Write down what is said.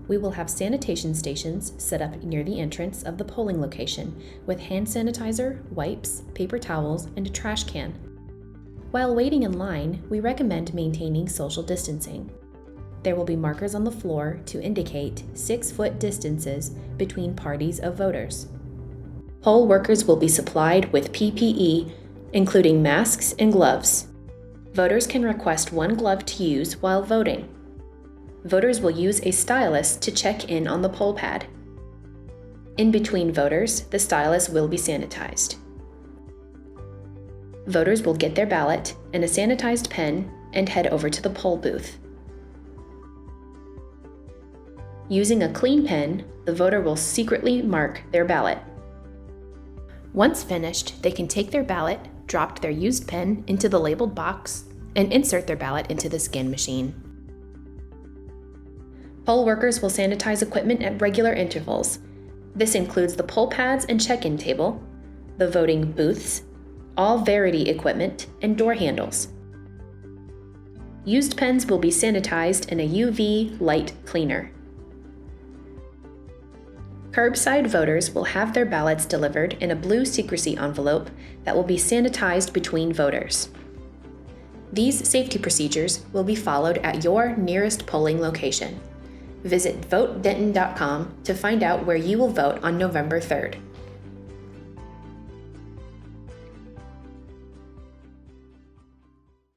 We will have sanitation stations set up near the entrance of the polling location with hand sanitizer, wipes, paper towels, and a trash can. While waiting in line, we recommend maintaining social distancing. There will be markers on the floor to indicate 6-foot distances between parties of voters. Poll workers will be supplied with PPE, including masks and gloves. Voters can request one glove to use while voting. Voters will use a stylus to check in on the poll pad. In between voters, the stylus will be sanitized. Voters will get their ballot and a sanitized pen and head over to the poll booth. Using a clean pen, the voter will secretly mark their ballot. Once finished, they can take their ballot, drop their used pen into the labeled box, and insert their ballot into the scan machine. Poll workers will sanitize equipment at regular intervals. This includes the poll pads and check-in table, the voting booths, all Verity equipment, and door handles. Used pens will be sanitized in a UV light cleaner. Curbside voters will have their ballots delivered in a blue secrecy envelope that will be sanitized between voters. These safety procedures will be followed at your nearest polling location. Visit votedenton.com to find out where you will vote on November 3rd.